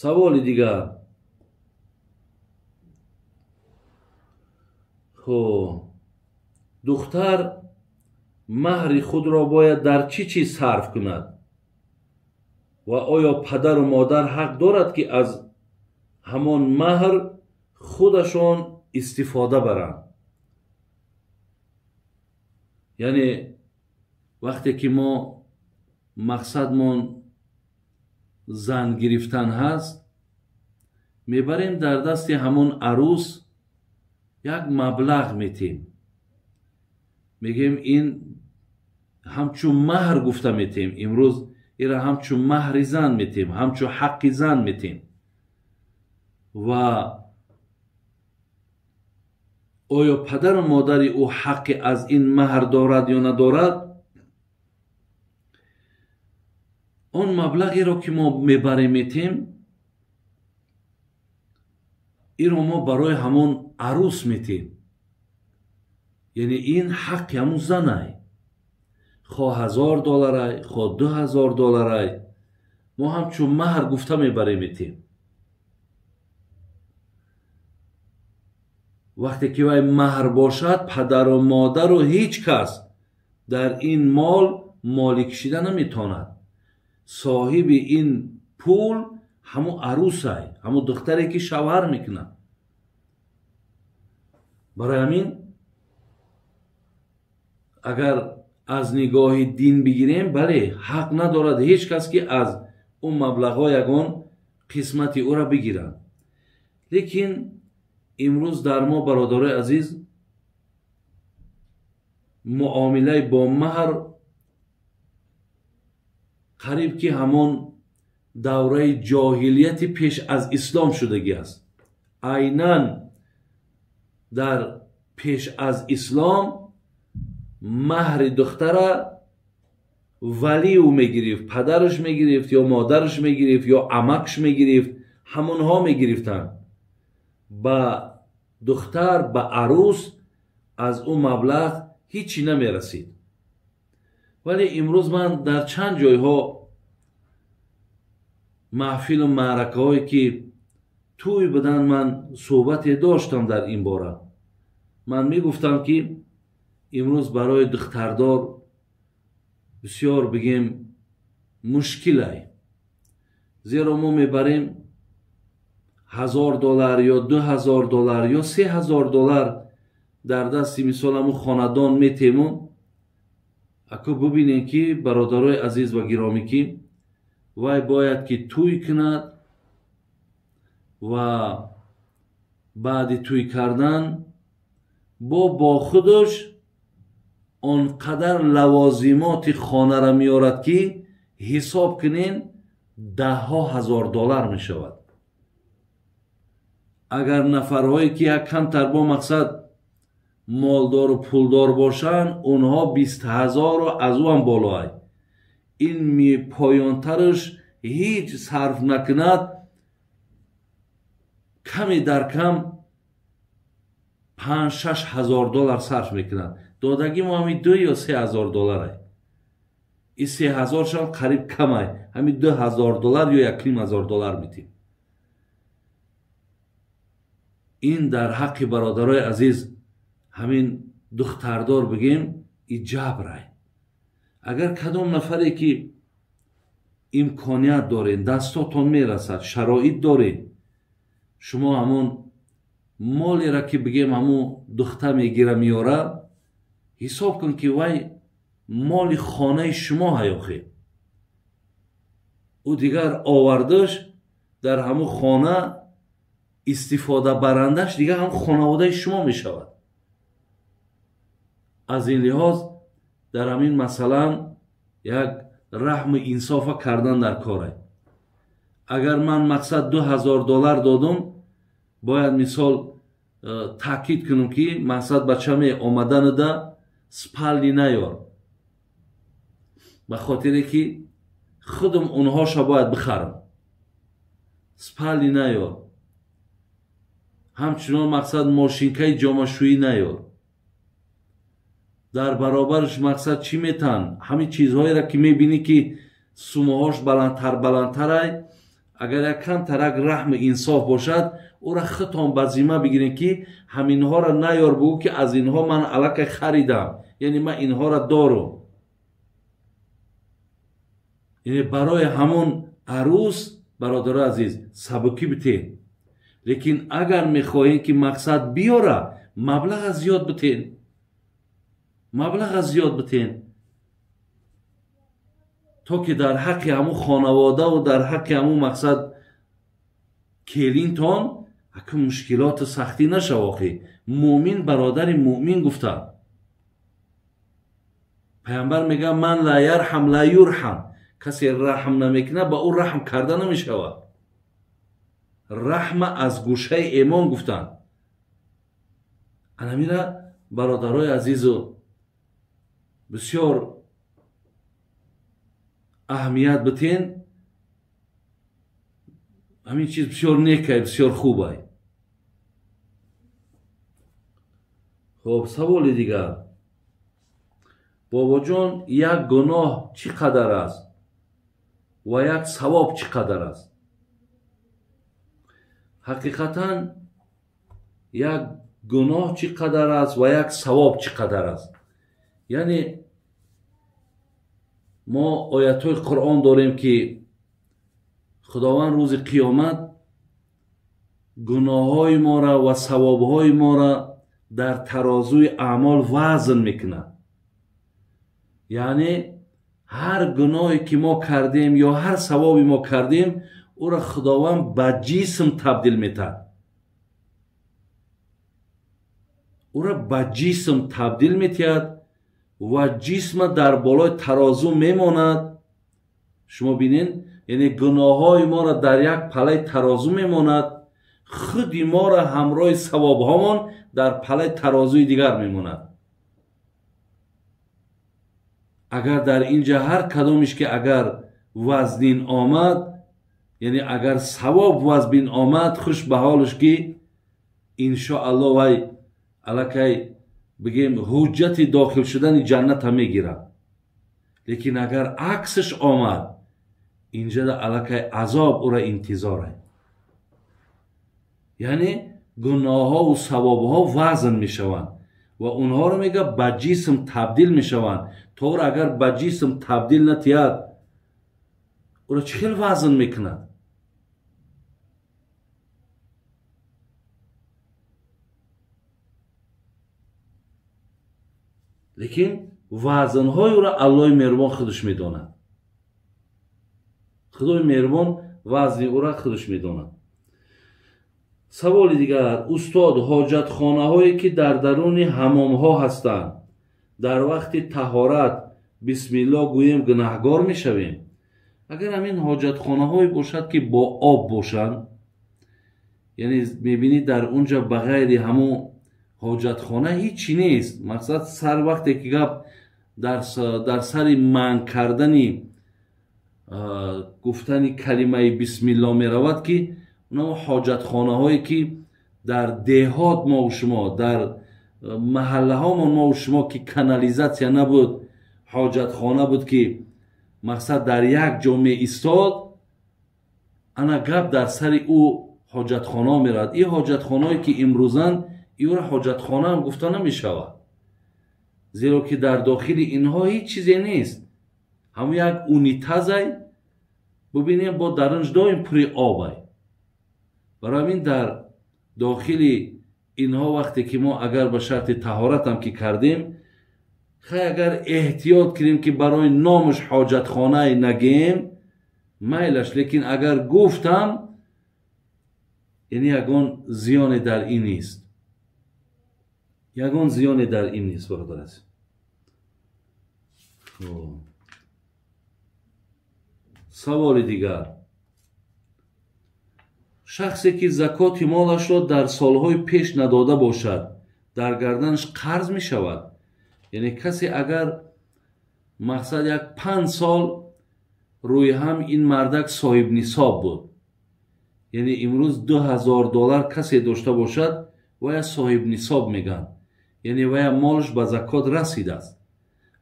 саволи дигар. хо духтар маҳри худро бояд дар чӣ чиз сарф кунад ва оё падару модар ҳақ дорад ки аз ҳамон маҳр худашон истифода баранд? яъне вақте ки мо мақсадмон зан гирифтан ҳаст, мебарем дар дасти ҳамон арӯс як маблағ метем, мегем ин ҳамчун маҳр гуфта метем. имрӯз ира ҳамчун маҳри зан метем, ҳамчун ҳаққи зан метем. ва оё падару модари ӯ ҳаққи аз ин маҳр дорад ё надорад? он маблағеро ки мо мебарем метем, иро мо барои ҳамон арӯс метем. яъне ин ҳаққи ҳамун занай, хоҳ $1000, хоҳ $2000, мо ҳамчун маҳр гуфта мебарем метем. вақте ки вай маҳр бошад, падару модару ҳеҷ кас дар ин мол молӣ кишида наметавонад. соҳиби ин пул ҳамун арӯсай, ҳамун духтаре ки шавҳар мекунад. барои ҳамин агар аз нигоҳи дин бигирем, бале ҳақ надорад ҳеҷ кас ки аз он маблағҳо ягон қисмати ӯра бигирад. лекин имрӯз дар мо, бародарои азиз, муомилаи бо маҳр қариб ки ҳамон давраи ҷоҳилияти пеш аз ислом шудагӣ аст. айнан дар пеш аз ислом маҳри духтара валиу мегирифт, падараш мегирифт ё модараш мегирифт ё амакш мегирифт, ҳамонҳо мегирифтанд. ба духтар, ба арӯс аз ӯ маблағ ҳичи намерасид. вале имрӯз ман дар чанд ҷойҳо маҳфилу маъракаҳое ки тӯй буданд, ман суҳбате доштам дар ин бора. ман мегуфтам ки имрӯз барои духтардор бисёр бигем мушкилай. зеро мо мебарем $1000 ё $2000 ё $3000 дар дасти мисол ҳамун хонадон метему. аку бубинем ки бародарои азиз ва гиромӣ, ки вай бояд ки тӯй кунад ва баъди тӯй кардан бо худаш он қадар лавозимоти хонара меорад ки ҳисоб кунен даҳҳо ҳазор доллар мешавад. агар нафарҳое ки як камтар бо мақсад молдору пулдор бошанд, онҳо 20,000 аз ӯ ҳам болоай. ин поёнтараш ҳеҷ сарф накунад, каме дар кам $5,000-6,000 сарф мекунад. додагӣ мо ҳами $2,000 ё $3,000. ин $3,000 қариб камай, ҳами $2,000 ё $1,500 метем. ин дар ҳаққи бародарои азиз ҳамин духтардор бигем и ҷабрай. агар кадом нафаре ки имконият доред, дастотон мерасад, шароит доред, шумо ҳамон молеро ки бигем ҳамун духта мегира меора, ҳисоб кун ки вай моли хонаи шумо ҳаёхе. ӯ дигар овардаш дар ҳамун хона истифода барандаш дигар ҳам хонаводаи шумо мешавад. аз ин лиҳоз дар ҳамин масъалан як раҳму инсофа кардан дар корай. агар ман мақсад $2,000 додум, бояд мисол таъкид кунам ки мақсад ба чаме омаданада спални наёр, ба хотире ки худам онҳоша бояд бихарам. спални наёр. ҳамчунон мақсад мошинкаи ҷомашӯӣ наёр. дар баробараш мақсад чӣ метан? ҳамин чизҳоеро ки мебинӣ ки сумоҳош баландтарай, агар як кам тарак раҳм инсоф бошад, ӯра хитон ба зимма бигирем ки ҳаминҳоро наёр бугӯ ки аз инҳо ман аллакай харидам, яъне ман инҳоро дорум. яъне барои ҳамон арӯс бародарои азиз сабукӣ битен. лекин агар мехоҳем ки мақсад биёра, маблаға зиёд битен. маблаға зиёд битен, то ки дар ҳаққи ҳамун хонаводаву дар ҳаққи ҳамун мақсад келинтон акун мушкилоту сахтӣ нашав. охи муъмин бародари муъмин гуфтанд. пайғамбар мегӯяд ман ла ярҳам ла юрҳам. касе раҳм намекунад ба ӯ раҳм карда намешавад. раҳма аз гӯшаи эмон гуфтанд. анамира бародарои азизу бисёр аҳамият битен. ҳамин чиз бисёр некай, бисёр хубай. хоб саволи дигар. бобоҷон, як гуноҳ чӣ қадар аст ва як савоб чӣ қадар аст? ҳақиқатан як гуноҳ чӣ қадар аст ва як савоб чӣ қадар аст? яъне мо оятҳои қуръон дорем ки худованд рӯзи қиёмат гуноҳҳои моро ва савобҳои моро дар тарозуи аъмол вазн мекунад. яъне ҳар гуноҳе ки мо кардем ё ҳар савоби мо кардем, ӯро худованд ба ҷисм табдил метад. ӯро ба ҷисм табдил метиҳад ва ҷисма дар болои тарозу мемонад. шумо бинед, яъне гуноҳҳои моро дар як палаи тарозу мемонад, худи моро ҳамроҳи савобҳомон дар палаи тарозуи дигар мемонад. агар дар ин ҷа ҳар кадомиш ки агар вазнин омад, яъне агар савоб вазбин омад, хуш ба ҳолаш ки иншоаллоҳ вай аллакай бигем ҳуҷҷати дохил шудани ҷанната мегирад. лекин агар аксиш омад, инҷа аллакай азоб ӯра интизор аст. яъне гуноҳҳову савобҳо вазн мешаванд ва онҳоро мега ба ҷисм табдил мешаванд. тоър агар ба ҷисм табдил натиҳад, ӯро чӣ хел вазн мекунад? лекин вазнҳои ӯро аллоҳи меҳрубон худаш медонад. худои меҳрубон вазни ӯро худаш медонад. саволи дигар. устод, ҳоҷатхонаҳое ки дар даруни ҳамомҳо ҳастанд, дар вақти таҳорат бисмиллоҳ гӯем гунаҳгор мешавем? агар ҳамин ҳоҷатхонаҳое бошад ки бо об бошанд, яъне мебинӣ дар унҷа ба ғайри ҳамон ҳоҷатхона ҳичӣ нест. мақсад сар вақте ки гап дар сари манъ кардани гуфтани калимаи бисмиллоҳ меравад, ки онамо ҳоҷатхонаҳое ки дар деҳот мову шумо, дар маҳаллаҳомон мову шумо ки канализатсия набуд, ҳоҷатхона буд ки мақсад дар як ҷо меистод, ана гап дар сари ӯ ҳоҷатхона меравад. ин ҳоҷатхонаҳое ки имрӯзанд, иёра ҳоҷатхона ҳам гуфта намешавад, зеро ки дар дохили инҳо ҳеҷ чизе нест. ҳамун як унитазай бубинем бо дарунҷ доим пури обай. барои ҳамин дар дохили инҳо вақте ки мо агар ба шарти таҳоратам ки кардем, хай агар эҳтиёт кунем ки барои номаш ҳоҷатхонае нагем, майлаш. лекин агар гуфтам, яъне ягон зиёне дар ин нест. ягон зиёне дар ин нест. бародар азиз, саволи дигар. шахсе ки закоти молашро дар солҳои пеш надода бошад, дар гарданаш қарз мешавад? яъне касе агар мақсад як 5 сол рӯи ҳам ин мардак соҳибнисоб буд, яъне имрӯз $2000 касе дошта бошад, вая соҳибнисоб мегӯянд, яъне вая молаш ба закот расидааст.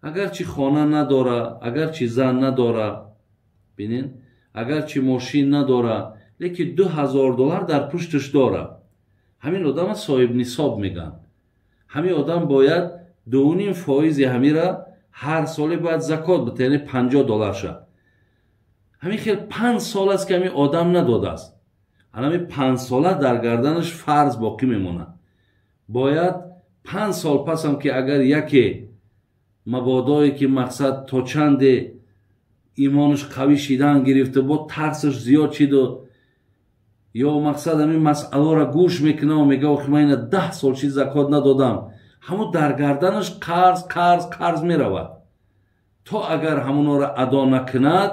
агарчи хона надора, агарчи зан надора, бинед, агарчи мошин надора, лекин $2000 дар пушташ дора. ҳамин одама соҳиб нисоб меган. ҳамин одам бояд 2.5% ҳамира ҳар соле бояд закот битад, яъне $50 шад. ҳамин хел 5 сол аст ки ҳамин одам надодааст. ҳамин 5 сола дар гарданаш фарз боқӣ мемонад. бояд 5 сол пасам ки агар яке мабодое ки мақсад то чанде имонаш қавӣ шидан гирифта, бо тарсаш зиёд шиду, ё мақсад ҳамин масъаларо гӯш мекунам ва мега охи ман ина 10 сол чиз закот надодам, ҳамун дар гарданаш қарз меравад. то агар ҳамуноро адо накунад,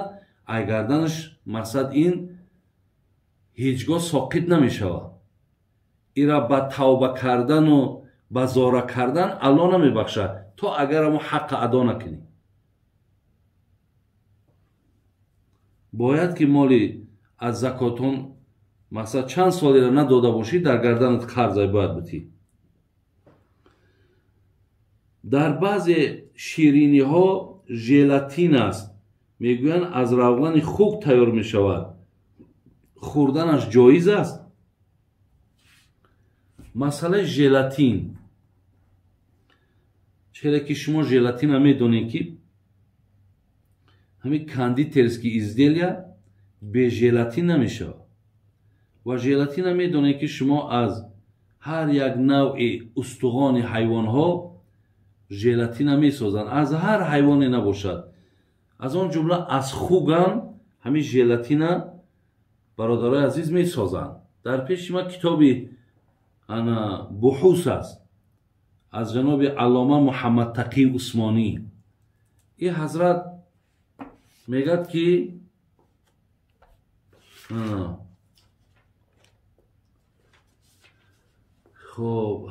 ай гарданаш мақсад ин ҳеҷ гоҳ соқит намешавад. ира ба тавба кардану ба зора кардан алло намебахшад, то агар ҳамун ҳаққа адо накунӣ. бояд ки моли аз закотон мақсад чанд солира надода бошӣ, дар гарданат қарзай бояд битӣ. дар баъзе шириниҳо желатин аст. мегӯянд аз равғани хук тайёр мешавад. хӯрданаш ҷоиз аст? масъалаи желатин. чера ки шумо желатина медонед ки ҳамин кондитерские изделия бе желатин намешавад. ва желатина медонед ки шумо аз ҳар як навъи устухони ҳайвонҳо желатина месозанд. аз ҳар ҳайвоне набошад. аз он ҷумла аз хугам ҳамин желатина бародарои азиз месозанд. дар пеши ман китоби буҳус аст аз ҷаноби аллома муҳаммад тақӣ усмонӣ. ин ҳазрат мегӯяд ки хуб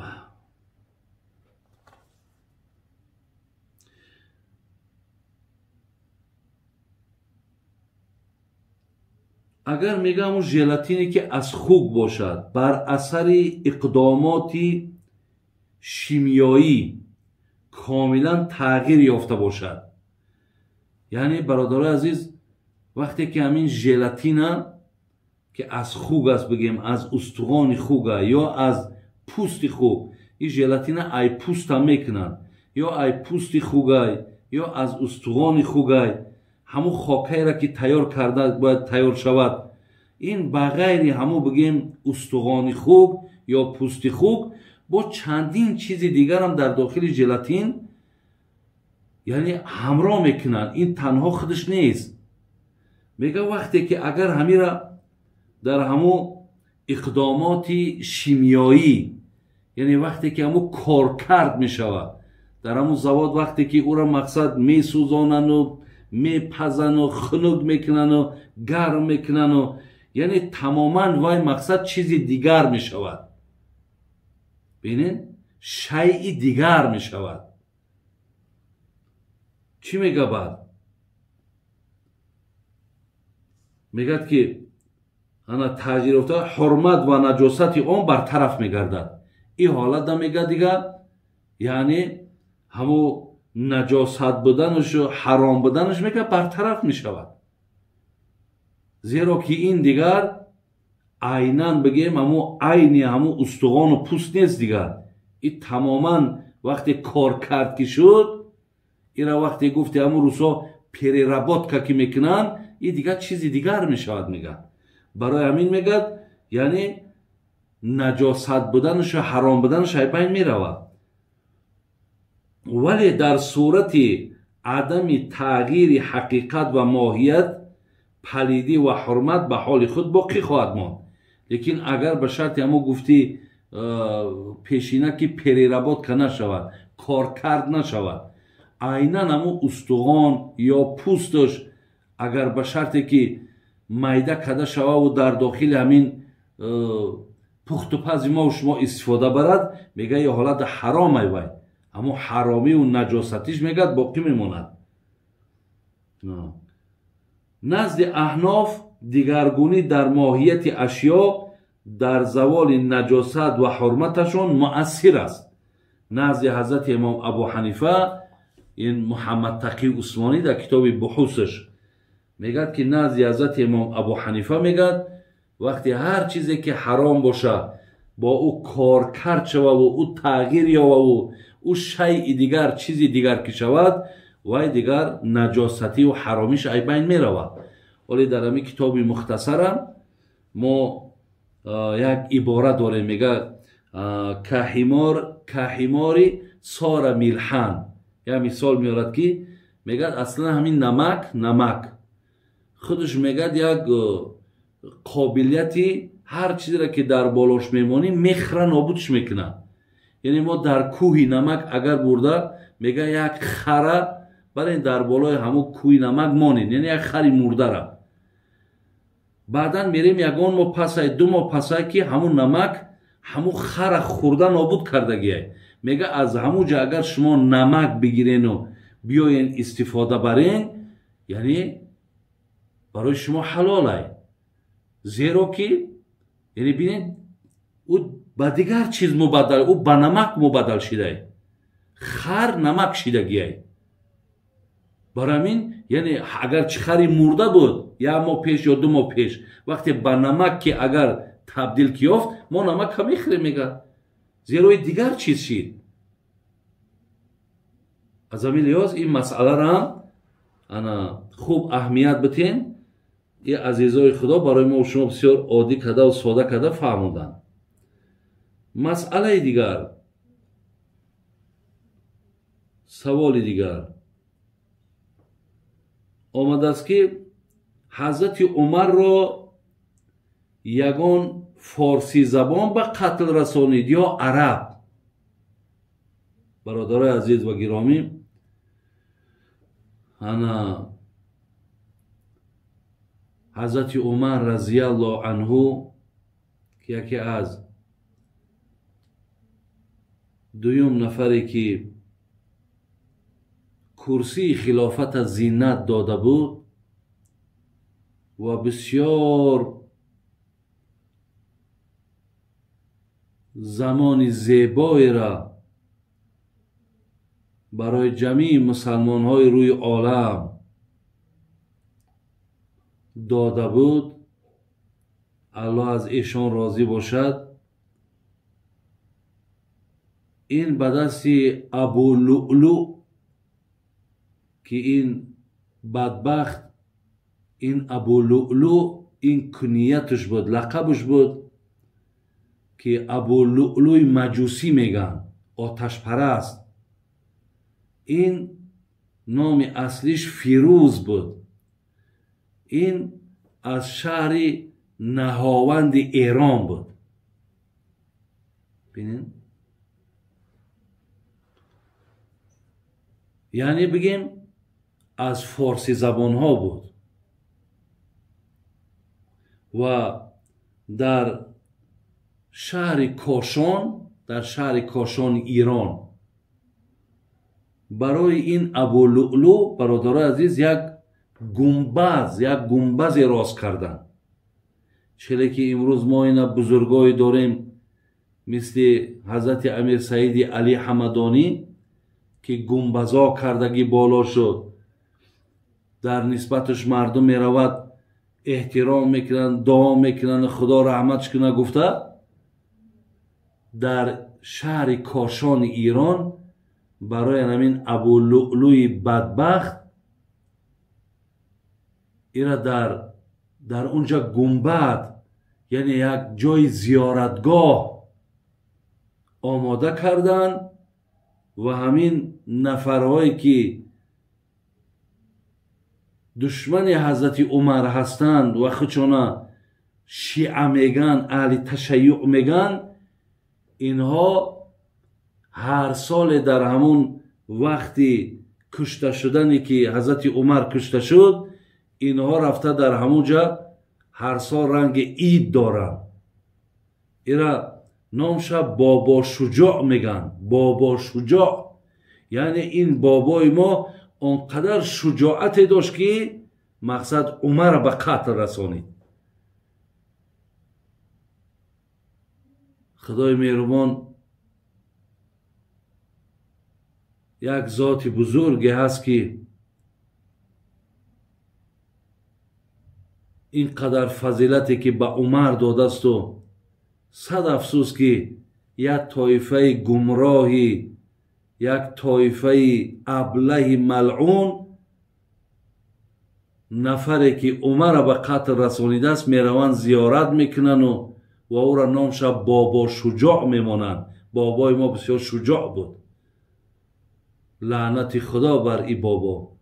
агар мегӯям желатине ки аз хук бошад, бар асари иқдомоти шимиёӣ комилан тағйир ёфта бошад, яъне бародарои азиз, вақте ки ҳамин желатина ки аз хук аст, бигем аз устухони хука ё аз пӯсти хук, ин желатина ай пӯста мекунанд, ё ай пӯсти хугай ё аз устухони хугай, ҳамун хокаеро ки тайёр карда бояд тайёр шавад. ин ба ғайри ҳамун бигем устухони хук ё пӯсти хук, бо чандин чизи дигарам дар дохили желатин яъне ҳамроҳ мекунанд. ин танҳо худаш нест. мега вақте ки агар ҳамира дар ҳамун иқдомоти шимиёӣ, яъне вақте ки ҳамун коркард мешавад дар ҳамун завод, вақте ки ӯро мақсад месӯзонану мепазану хунук мекунану гарм мекунану, яъне тамоман вай мақсад чизи дигар мешавад. бинед, шайъи дигар мешавад. чӣ мега баъд? мегӯяд ки ана таъҷир ёфта ҳурмат ва наҷосати он бартараф мегардад. ин ҳолатда мега дигар яъне ҳамун наҷосат буданашу ҳаром буданаш мега бартараф мешавад. зеро ки ин дигар айнан бигем ҳамун айни ҳамун устухону пӯст нест дигар. ин тамоман вақте кор кард ки шуд, ира вақте гуфти ҳамун рӯзҳо переработка ки мекунанд, ин дигар чизи дигар мешавад мегӯяд. барои ҳамин мегӯяд яъне наҷосат буданашу ҳаром буданаш ай байн меравад. вале дар сурати адами тағйири ҳақиқат ва моҳият, палидӣ ва ҳурмат ба ҳоли худ боқӣ хоҳад монд. лекин агар ба шарти ҳамун гуфти пешина ки переработка нашавад, коркард нашавад, айнан ҳамун устуғон ё пӯсташ агар ба шарте ки майда када шававу дар дохили ҳамин пухтупази мо шумо истифода барад, мега ин ҳолати ҳаром ай вай. ҳамун ҳаромию наҷосатиш мегӯяд боқӣ мемонад. назди аҳноф дигаргунӣ дар моҳияти ашё дар заволи наҷосат ва ҳурматашон муассир аст. назди ҳазрати имом абу ҳанифа, ин муҳаммад тақӣ усмонӣ дар китоби буҳусаш میگد که نزد حضرت امام ابو حنیفه میگد وقتی هر چیزی که حرام باشه با او کار کرد شود و او تغییر یابد و او شیء دیگر چیزی دیگر که شود وای دیگر نجاستی و حرامیش ای بین میرود. ولی در همین کتاب مختصرم ما یک عبارت داریم میگه کحماری سار میلحن، یا مثال میارد که میگه اصلا همین نمک خودش میگه یک قابلیتی هر چیزی را که در بالاش میمانی میخره نابودش میکنه. یعنی ما در کوهی نمک اگر برده میگه یک خره برای در بالای همون کوهی نمک مانید، یعنی یک خری مرده را بعدا میریم یگان ماه پسای دو ماه پسای که همون نمک همون خر خورده نابود کردگیه. میگه از همون جا اگر شما نمک بگیرین و بیاین استفاده برین یعنی برای شما حلاله، زیرا که یعنی بینید او با دیگر چیز مبدل، او با نمک مبدل شده، خر نمک شدگیه. برای همین یعنی اگر چه خری مرده بود یک ماه پیش یا 2 ماه پیش وقتی با نمک که اگر تبدیل کیافت ما نمک هم میخوریم میگه زیرا دیگر چیز شید. از همین لحاظ این مسئله را انا خوب اهمیت بتین. این عزیزای خدا برای ما و شما بسیار عادی کده و ساده کده فهموندن. مسئله دیگر، سوال دیگر آمده است که حضرت عمر را یگان فارسی زبان به قتل رسانید یا عرب؟ برادرای عزیز و گرامی، انا حضرت عمر رضی الله عنه که یکی از دویم نفری که کرسی خلافت زینت داده بود و بسیار زمان زیبایی را برای جمیع مسلمان های روی عالم داده بود، الله از ایشان راضی باشد. این به دست ابو لؤلؤ که این بدبخت، این ابو لؤلؤ این کنیتش بود، لقبش بود که ابو لؤلؤ مجوسی میگن، آتش پرست. این نام اصلیش فیروز بود. این از شهر نهاوند ایران بود. ببینید یعنی بگیم از فارسی زبان ها بود و در شهر کاشان ایران برای این ابو لؤلؤ برادرای عزیز یک گنبز راست کردن. چرا که امروز ما این بزرگای داریم مثل حضرت امیر سعید علی حمدانی که گنبزا کردگی بالا شد، در نسبتش مردم میرود احترام میکنن، دعا میکنن خدا رحمتش کنه. گفته در شهر کاشان ایران برای همین ابو لؤلؤ بدبخت ایرا در اونجا گنبد یعنی یک جای زیارتگاه آماده کردن و همین نفرهایی که دشمن حضرت عمر هستند و خودشان شیعه میگن، اهل تشیع میگن، اینها هر سال در همون وقتی کشته شدنی که حضرت عمر کشته شد اینها رفته در همونجا هر سال رنگ عید دارن. ایرا نامش بابا شجاع میگن. بابا شجاع یعنی این بابای ما اونقدر شجاعت داشت که مقصد عمر به قتل رسانید. خدای مهربان یک ذات بزرگی هست که اینقدر فضیلتی که به عمر داده است و صد افسوس که یک طایفه گمراهی، یک طایفه ابله ملعون، نفری که عمر را به قتل رسانیده است میروند زیارت میکنن و او را نامش بابا شجاع میمانند. بابای ما بسیار شجاع بود. لعنت خدا بر ای بابا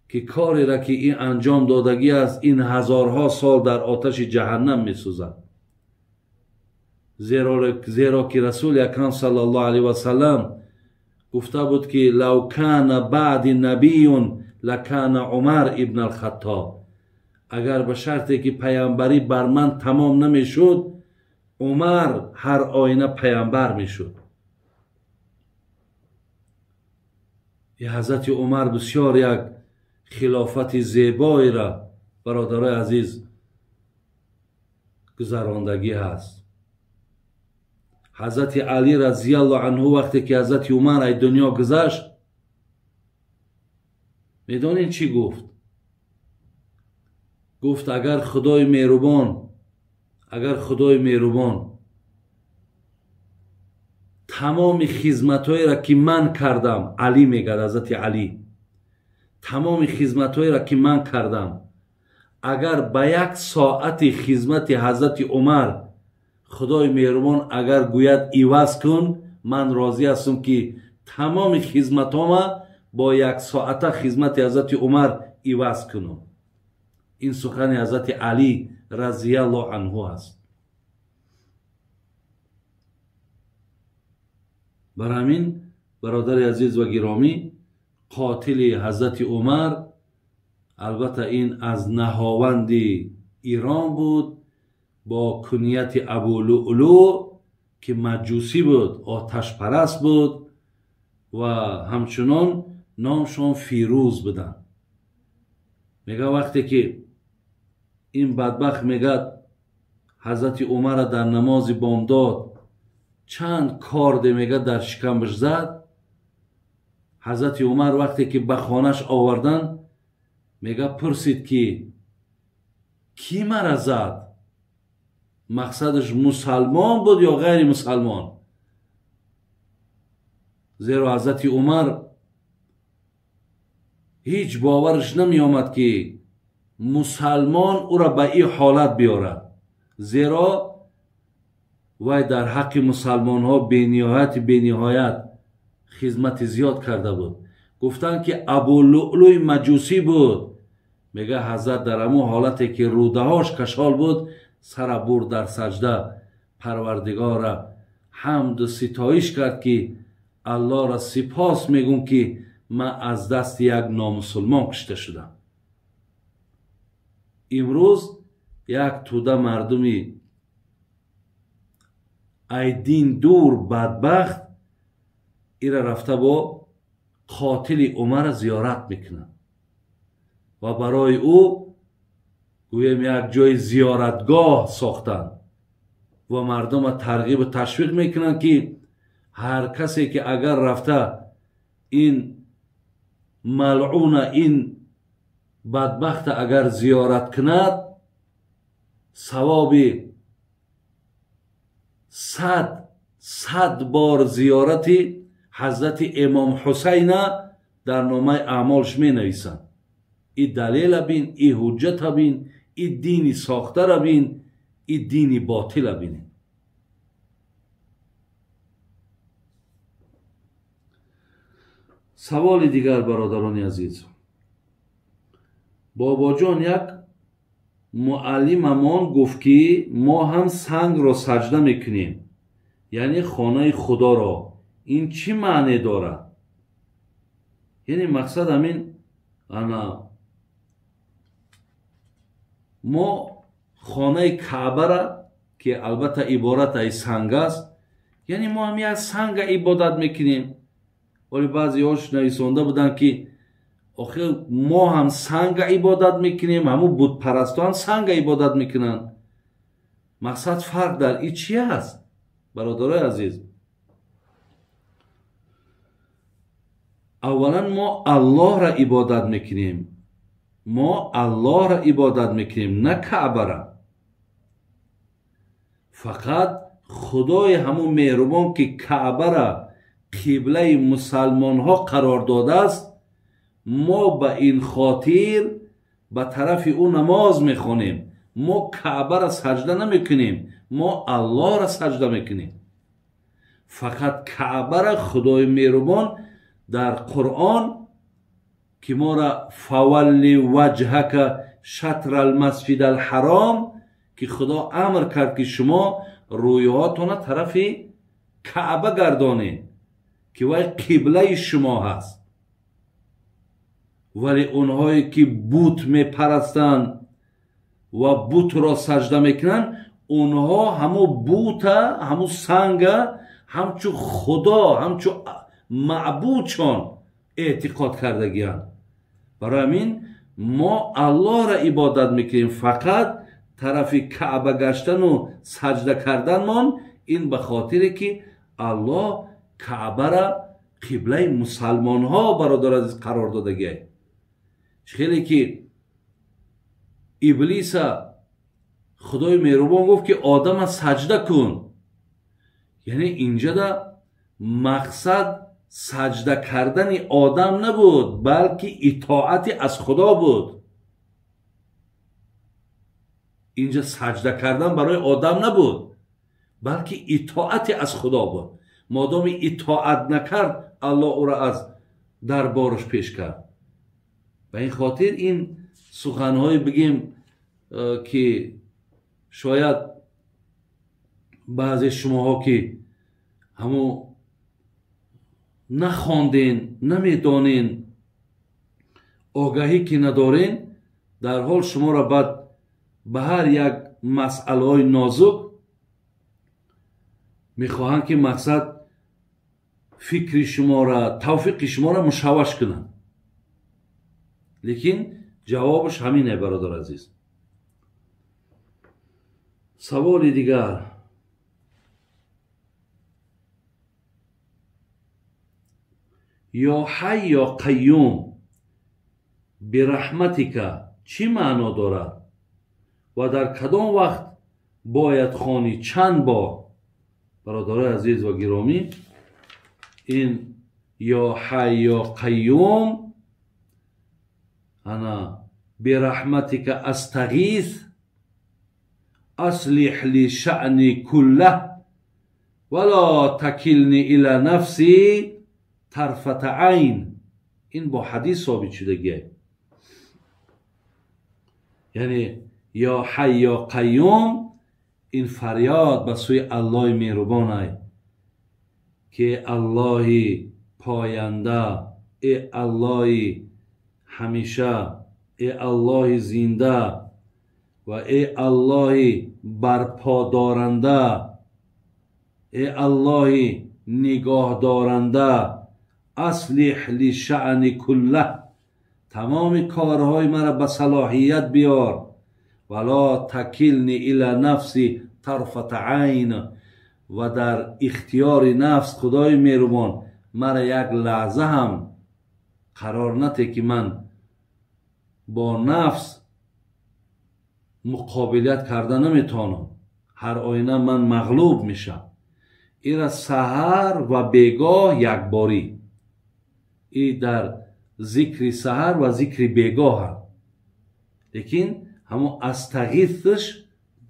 که کاری را که این انجام دادگی است این هزارها سال در آتش جهنم میسوزد. زیرا که رسول اکرم صلی الله علیه و سلم گفته بود که لو کان بعد نبی لکان عمر ابن الخطاب، اگر به شرطی که پیامبری بر من تمام نمیشد عمر هر آینه پیامبر میشد. حضرت عمر بسیار یک خلافت زیبایی را برادرای عزیز گذراندگی هست. حضرت علی رضی الله عنه وقتی که حضرت عمر از دنیا گذشت میدونین چی گفت؟ گفت اگر خدای مهربان تمام خدمت‌هایی را که من کردم، علی میگه، حضرت علی، تمام خدمت‌هایی را که من کردم اگر به یک ساعت خدمت حضرت عمر خدای مهربان اگر گوید عوض کن، من راضی هستم که تمام خدمت‌هام با یک ساعت خدمت حضرت عمر عوض کنم. این سخن حضرت علی رضی الله عنه است. برای همین برادر عزیز و گرامی، قاتل حضرت عمر البته این از نهاوند ایران بود با کنیت ابو لؤلؤ که مجوسی بود، آتش پرست بود و همچنان نامشون فیروز بودن. میگه وقتی که این بدبخت میگه حضرت عمر در نماز بامداد چند کارد میگه در شکمش زد، حضرت عمر وقتی که به خانش آوردن میگه پرسید که کی مرا زد؟ مقصدش مسلمان بود یا غیر مسلمان؟ زیرا حضرت عمر هیچ باورش نمی آمد که مسلمان او را به این حالت بیارد، زیرا وی در حق مسلمان ها بینهایت خدمت زیاد کرده بود. گفتن که ابو لؤلؤ مجوسی بود. میگه حضرت در همون حالتی که روده هاش کشال بود سر برد در سجده، پروردگار را حمد و ستایش کرد که الله را سپاس میگم که من از دست یک نامسلمان کشته شدم. امروز یک توده مردمی ای دین دور بدبخت ایره رفته با قاتل عمر زیارت میکنن و برای او گویم یک جای زیارتگاه ساختن و مردم را ترغیب و تشویق میکنن که هر کسی که اگر رفته این ملعون این بدبخت اگر زیارت کند ثواب 100 بار زیارتی حضرت امام حسین در نامه اعمالش می نویسن. این دلیل بین، این حجت بین، این دینی ساخته را بین، این دینی باطل بین. سوال دیگر برادران عزیز، بابا جان یک معلممان گفت که ما هم سنگ را سجده میکنیم، یعنی خانه خدا را، این چی معنی دارد؟ یعنی مقصد همین ما خانه کعبه را که البته عبارت از سنگ است، یعنی ما هم یک سنگ عبادت میکنیم. ولی بعضی هاش نویسنده بودن که آخه ما هم سنگ عبادت میکنیم، همون بت پرستان سنگ عبادت میکنن. مقصد فرق در این چی است برادرای عزیز؟ اولا ما الله را عبادت میکنیم ما الله را عبادت میکنیم، نه کعبه را. فقط خدای همون مهربان که کعبه را قبله مسلمان ها قرار داده است، ما به این خاطر به طرف او نماز میخونیم. ما کعبه را سجده نمیکنیم، ما الله را سجده میکنیم. فقط کعبه را خدای مهربان در قرآن که ما را فولی وجهک شطر المسجد الحرام، که خدا امر کرد که شما رویاتون طرف کعبه گردانید که وای قبله شما هست. ولی اونهایی که بت میپرستند و بت را سجده میکنن، اونها همو بت، همو سنگ، همچو خدا، همچو معبودشان اعتقاد کردگیان. برای همین ما الله را عبادت میکنیم. فقط طرف کعبه گشتن و سجده کردن من، این به خاطر که الله کعبه را قبله مسلمان ها برادر عزیز قرار دادگی. خیلی که ابلیس خدای مهربان گفت که آدم سجده کن، یعنی اینجا دا مقصد سجده کردن آدم نبود، بلکه اطاعت از خدا بود. اینجا سجده کردن برای آدم نبود، بلکه اطاعت از خدا بود. مادام اطاعت نکرد، الله او را از دربارش پیش کرد. و این خاطر این سخنهای بگیم که شاید بعضی شماها که همو نخواندین، نمیدانین، آگاهی که ندارین، در حال شما را بعد به هر یک مسئله های نازک میخواهند که مقصد فکر شما را، توفیق شما را مشوش کنند. لیکن جوابش همینه برادر عزیز. سوال دیگر: یا حی یا قیوم برحمتک چی معنا دارد و در کدام وقت باید خوانی؟ چند بار؟ برادر عزیز و گرامی، این یا حی یا قیوم، انا برحمتک استغیث اصلح لی شأنی کله ولا تکلنی الی نفسی طرفت عین. این با حدیث ثابت شدگیه. یعنی یا حی یا قیوم، این فریاد به سوی الله مهربان است که الله پاینده، ای الله همیشه، ای الله زنده و ای الله برپا دارنده، ای الله نگاه دارنده، اصلح لی شأن کله، تمام کارهای مرا به صلاحیت بیار، ولا تکلنی الی نفسی طرفت عین، و در اختیار نفس خدای مهربان مرا یک لحظه هم قرار نده که من با نفس مقابلیت کردن نمیتونم. هر آینه من مغلوب میشم. این سحر و بیگاه یک باری، این در ذکر سحر و ذکر بیگاه هم. لیکن همون استغیثش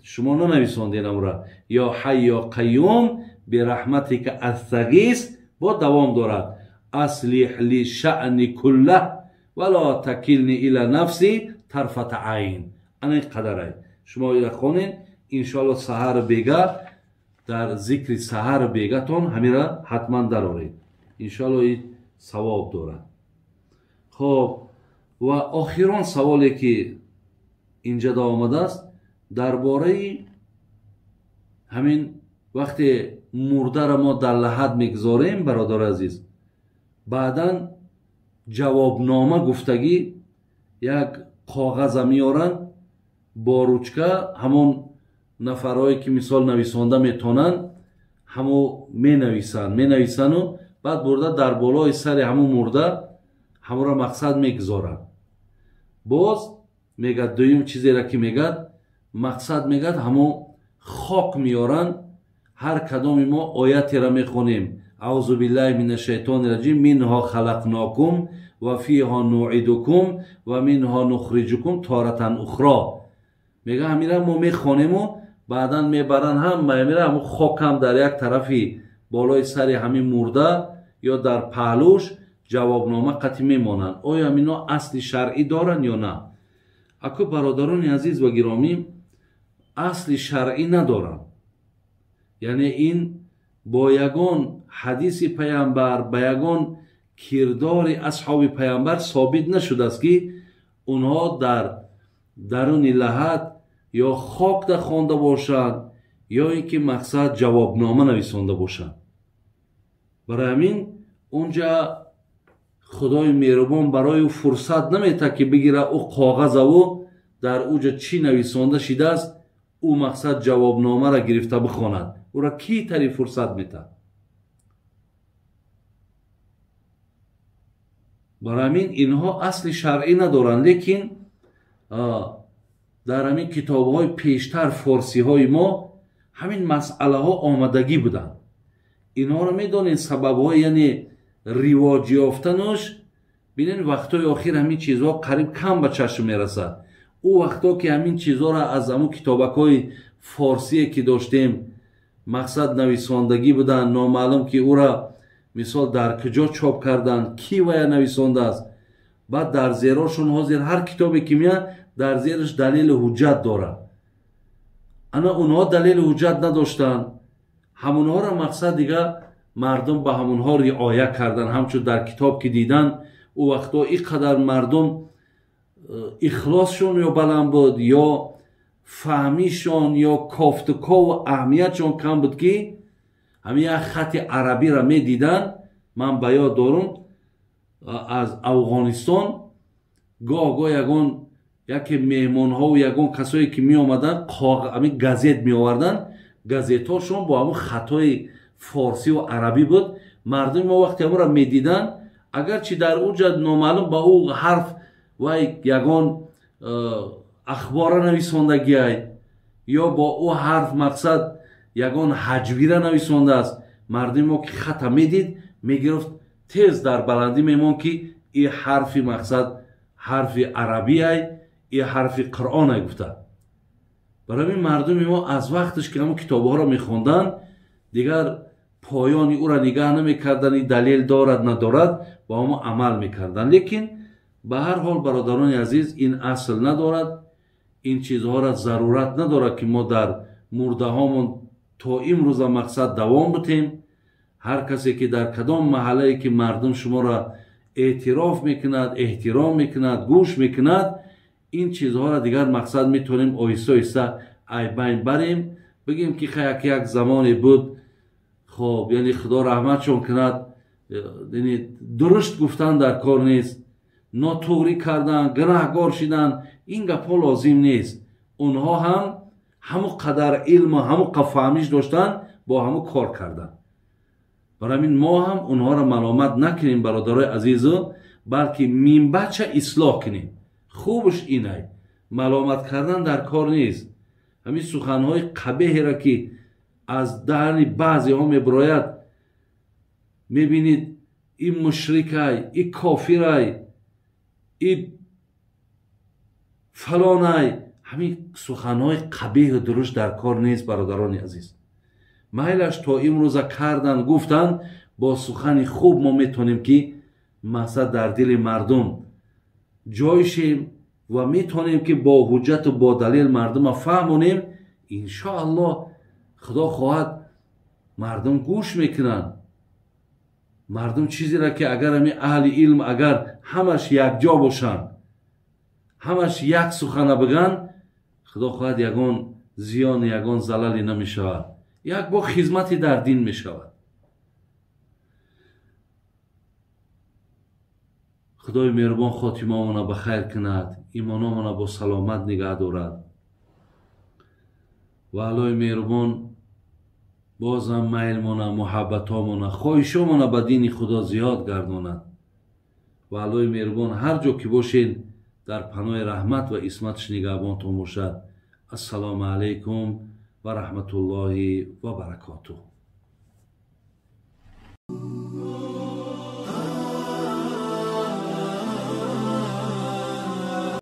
شما ننویساندین امورا. یا حی یا قیوم برحمتک استغیث با دوام دارد. اصلح لی شأن کله ولا تکلنی الی نفسی طرفت عین. این قدره. شما ایره خونین، انشاءالله سحر بیگه، در ذکر سحر بیگه تون همین را حتما درارید. انشاءالله این ثواب دارد. خب و آخران سوالی که اینجا دا آمده است درباره همین وقتی مرده را ما در لحد میگذاریم برادر عزیز، بعدا جوابنامه گفتگی یک کاغذ میارن با روچکه، همون نفرهایی که مثال نویسنده میتونن همو مینویسن و بعد برده در بالای سر همون مرده همون را مقصد میگذارن. باز میگد دویم چیزی را که میگد مقصد میگد همو خاک میارن. هر کدام ما آیتی را میخونیم اعوذ بالله من الشیطان الرجیم منها خلقناکم و فیها نعیدکم و منها نخرجکم تارة اخرى. میگه همیره ما میخونیم و بعدا میبرن هم میره همو خاک هم در یک طرفی بالای سری همین مرده یا در پهلوش جوابنامه قطعی میمانند. آیا همینا اصل شرعی دارن یا نه؟ اکو برادران عزیز و گرامی اصل شرعی ندارن. یعنی این با یگان حدیث پیامبر با یگان کردار اصحاب پیامبر ثابت نشده است که اونها در درون لحد یا خاک در خوانده باشند یا اینکه مقصد جوابنامه نویسانده باشند. برای همین اونجا خدای مهربان برای او فرصت نمیده که بگیره او کاغذ او در اوجا چی نویسانده شده است او مقصد جوابنامه را گرفته بخواند. او را کی تری فرصت میده؟ برای همین اینها اصل شرعی ندارن. لیکن در همین کتاب های پیشتر فارسی های ما همین مسئله ها آمدگی بودن. اینها رو میدونین سبب های یعنی رواج یافتنش ببینین وقتای آخر همین چیزها قریب کم به چشم میرسه. او وقتا که همین چیزها را از همون کتابک های فارسی که داشتیم مقصد نویساندگی بودن نامعلوم که او را مثال در کجا چاپ کردن کی ویا نویسانده است. بعد در زیراشون حاضر هر کتابی که میاد در زیرش دلیل حجت داره. انا اونها دلیل حجت نداشتن همونها را مقصد دیگه مردم به همونها رعایت کردن. همچون در کتاب که دیدن او وقتا اینقدر مردم اخلاصشون یا بلند بود یا فهمیشون یا کافتکا و اهمیتشون کم بود که همین یک خط عربی را می دیدن. من به یاد دارم از افغانستان گاه یگان یکی مهمان ها و یگان کسایی که می آمدن همین گازت می آوردن. گازت هاشون با همون خطای فارسی و عربی بود. مردم ما وقتی همون را می دیدن اگرچه در اونجا نامعلوم با او حرف و یگان اخبار نویساندگی های یا با او حرف مقصد یگان حجوی را نویسانده است. مردم ما که خط می دید می گرفت تیز در بلندی میمون که این حرف مقصد حرف عربی های این حرف قرآن های گفته. برای این مردم ما از وقتش که همون کتاب ها را می خوندن دیگر پایانی او را نگاه نمی کردن این دلیل دارد ندارد با همون عمل می کردن. لیکن به هر حال برادران عزیز این اصل ندارد. این چیزها را ضرورت ندارد که ما در مرده هامون تا امروز مقصد دوام بتیم. هر کسی که در کدام محله که مردم شما را اعتراف میکند احترام میکند گوش میکند این چیزها را دیگر مقصد میتونیم آیسته آیسته ای بین بریم بگیم که یک زمانی بود خب یعنی خدا رحمتشون کند یعنی درست گفتن در کار نیست ناتوری کردن گناهگار شدن این گپا لازم نیست. اونها هم همو قدر علم و همو فهمیش داشتن با همو کار کردن. برای همین ما هم اونها را ملامت نکنیم برادرای عزیزو بلکه منبعش اصلاح کنیم. خوبش اینه ملامت کردن در کار نیست. همین سخنهای قبیح را که از دهن بعضی ها میبراید میبینید این مشرک های این کافر های این فلان های همین سخنهای قبیح درش در کار نیست برادران عزیز. میلش تا امروز کردن گفتن با سخن خوب ما میتونیم که مقصد در دل مردم جایشیم و میتونیم که با حجت و با دلیل مردم فهمونیم. انشاءالله خدا خواهد مردم گوش میکنن. مردم چیزی را که اگر همین اهل علم اگر همش یک جا باشن همش یک سخن بگن خدا خواهد یگان زیان یگان زلالی نمیشود. یک با خدمتی در دین میشود. خدای مهربان خاتمه مانا بخیر کند ایمانمون با سلامت نگه دارد و الهی مهربان بازم میلمون محبتامون خواهشامون به دین خدا زیاد گرداند و الهی مهربان هر جا که باشین در پناه رحمت و عصمتش نگهبانتان باشد. السلام علیکم و رحمت الله و برکاته.